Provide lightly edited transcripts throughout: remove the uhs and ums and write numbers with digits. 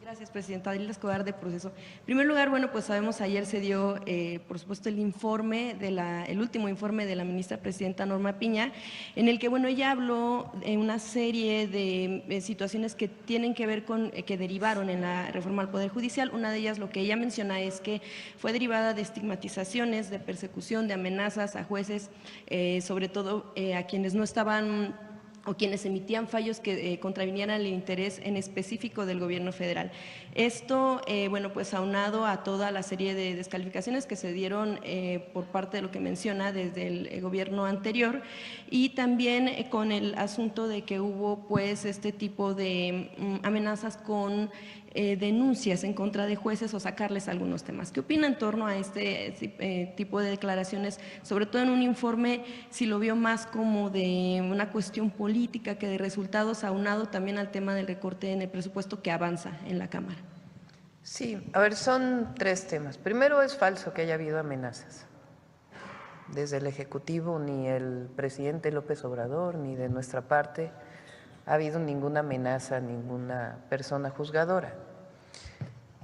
Gracias, Presidenta. Adela Escobar, de Proceso. En primer lugar, bueno, pues sabemos, ayer se dio, por supuesto, el último informe de la ministra presidenta Norma Piña, en el que, bueno, ella habló de una serie de situaciones que tienen que ver con, que derivaron en la reforma al Poder Judicial. Una de ellas, lo que ella menciona, es que fue derivada de estigmatizaciones, de persecución, de amenazas a jueces, sobre todo a quienes no estaban o quienes emitían fallos que contravinieran el interés en específico del gobierno federal. Esto, bueno, pues aunado a toda la serie de descalificaciones que se dieron por parte de lo que menciona desde el gobierno anterior, y también con el asunto de que hubo pues este tipo de amenazas con denuncias en contra de jueces o sacarles algunos temas. ¿Qué opina en torno a este tipo de declaraciones, sobre todo en un informe, si lo vio más como de una cuestión política que de resultados, aunado también al tema del recorte en el presupuesto que avanza en la Cámara? Sí, a ver, son tres temas. Primero, es falso que haya habido amenazas. Desde el Ejecutivo, ni el presidente López Obrador, ni de nuestra parte, ha habido ninguna amenaza a ninguna persona juzgadora.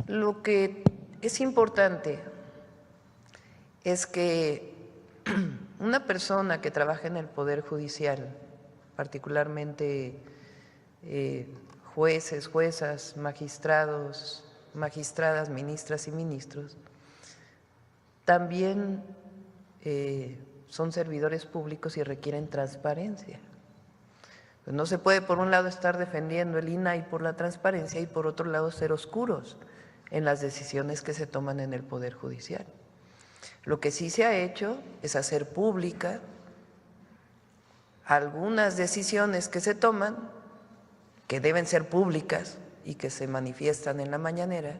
Lo que es importante es que una persona que trabaja en el Poder Judicial, particularmente jueces, juezas, magistrados, magistradas, ministras y ministros, también son servidores públicos y requieren transparencia. Pues no se puede, por un lado, estar defendiendo el INAI por la transparencia y por otro lado ser oscuros en las decisiones que se toman en el Poder Judicial. Lo que sí se ha hecho es hacer pública algunas decisiones que se toman, que deben ser públicas y que se manifiestan en la mañanera,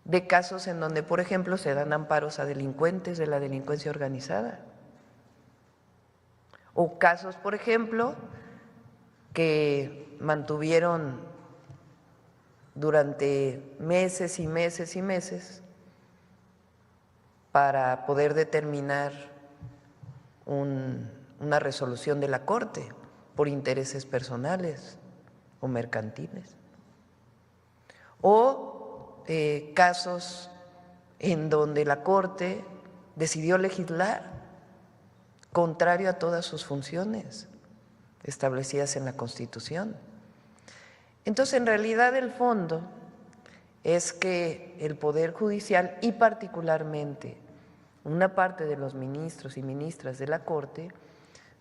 de casos en donde, por ejemplo, se dan amparos a delincuentes de la delincuencia organizada, o casos, por ejemplo, que mantuvieron durante meses y meses y meses para poder determinar una resolución de la Corte por intereses personales o mercantiles, o casos en donde la Corte decidió legislar contrario a todas sus funciones establecidas en la Constitución. Entonces, en realidad, el fondo es que el Poder Judicial y particularmente una parte de los ministros y ministras de la Corte,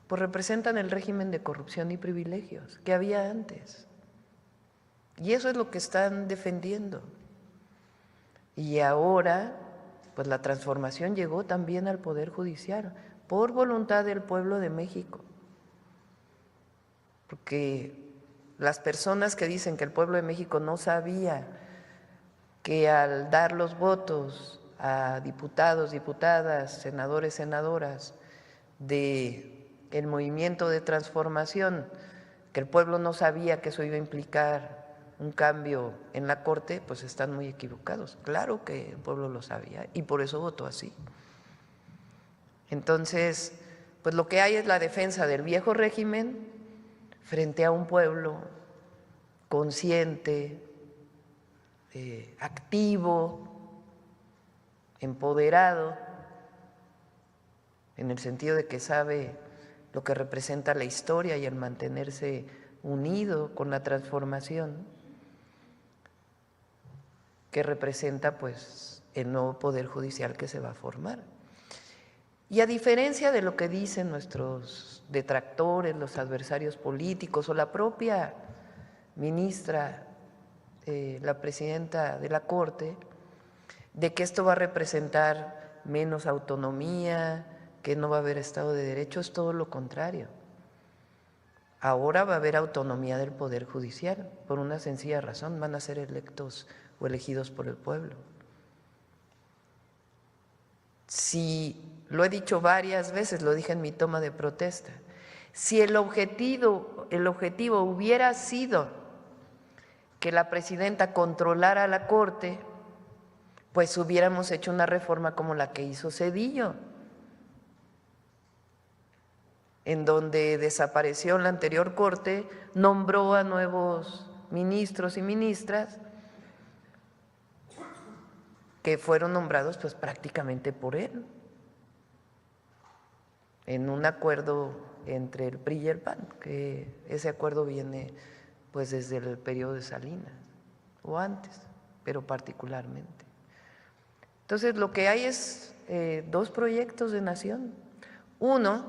pues representan el régimen de corrupción y privilegios que había antes. Y eso es lo que están defendiendo. Y ahora, pues la transformación llegó también al Poder Judicial por voluntad del pueblo de México. Porque las personas que dicen que el pueblo de México no sabía que al dar los votos a diputados, diputadas, senadores, senadoras del movimiento de transformación, que el pueblo no sabía que eso iba a implicar un cambio en la Corte, pues están muy equivocados. Claro que el pueblo lo sabía y por eso votó así. Entonces, pues lo que hay es la defensa del viejo régimen frente a un pueblo consciente, activo, empoderado, en el sentido de que sabe lo que representa la historia y el mantenerse unido con la transformación que representa pues el nuevo Poder Judicial que se va a formar. Y a diferencia de lo que dicen nuestros detractores, los adversarios políticos o la propia ministra, la presidenta de la Corte, de que esto va a representar menos autonomía, que no va a haber Estado de Derecho, es todo lo contrario. Ahora va a haber autonomía del Poder Judicial, por una sencilla razón: van a ser electos o elegidos por el pueblo. Si, lo he dicho varias veces, lo dije en mi toma de protesta, si el objetivo hubiera sido que la presidenta controlara la Corte, pues hubiéramos hecho una reforma como la que hizo Zedillo, en donde desapareció la anterior Corte, nombró a nuevos ministros y ministras que fueron nombrados pues prácticamente por él, en un acuerdo entre el PRI y el PAN, que ese acuerdo viene pues desde el periodo de Salinas, o antes, pero particularmente. Entonces, lo que hay es dos proyectos de nación. Uno,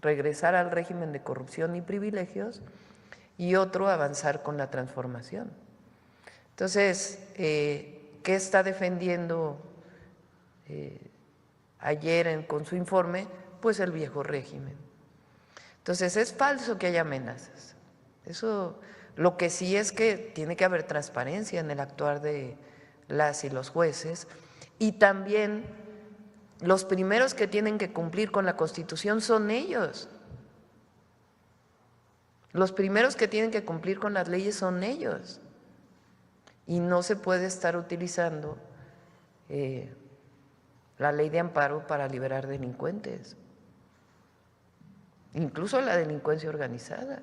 regresar al régimen de corrupción y privilegios, y otro, avanzar con la transformación. Entonces, ¿qué está defendiendo ayer con su informe? Pues el viejo régimen. Entonces, es falso que haya amenazas. Eso, lo que sí es que tiene que haber transparencia en el actuar de las y los jueces, y también los primeros que tienen que cumplir con la Constitución son ellos. Los primeros que tienen que cumplir con las leyes son ellos. Y no se puede estar utilizando la ley de amparo para liberar delincuentes, incluso la delincuencia organizada.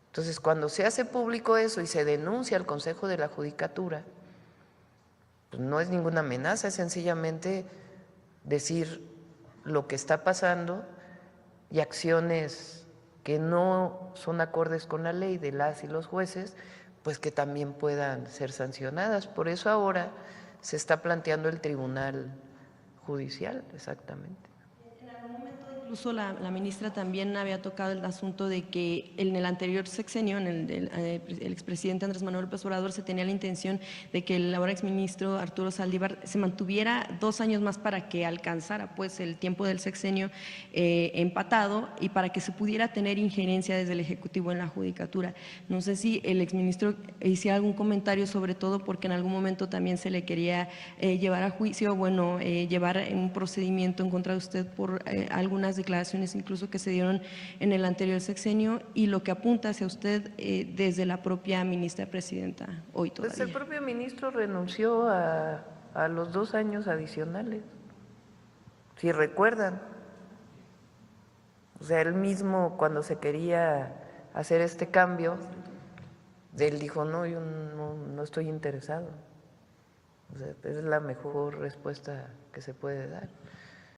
Entonces, cuando se hace público eso y se denuncia al Consejo de la Judicatura, pues no es ninguna amenaza, es sencillamente decir lo que está pasando y acciones que no son acordes con la ley de las y los jueces, pues que también puedan ser sancionadas. Por eso ahora se está planteando el Tribunal Judicial, exactamente. Incluso la ministra también había tocado el asunto de que en el anterior sexenio, en el expresidente Andrés Manuel López Obrador, se tenía la intención de que el ahora exministro Arturo Saldívar se mantuviera 2 años más para que alcanzara pues el tiempo del sexenio empatado, y para que se pudiera tener injerencia desde el Ejecutivo en la Judicatura. No sé si el exministro hiciera algún comentario, sobre todo porque en algún momento también se le quería llevar a juicio, bueno, llevar un procedimiento en contra de usted por algunas declaraciones incluso que se dieron en el anterior sexenio, y lo que apunta hacia usted desde la propia ministra presidenta hoy todavía. Pues el propio ministro renunció a los 2 años adicionales, si recuerdan. O sea, él mismo, cuando se quería hacer este cambio, él dijo, no, yo no estoy interesado. O sea, es la mejor respuesta que se puede dar.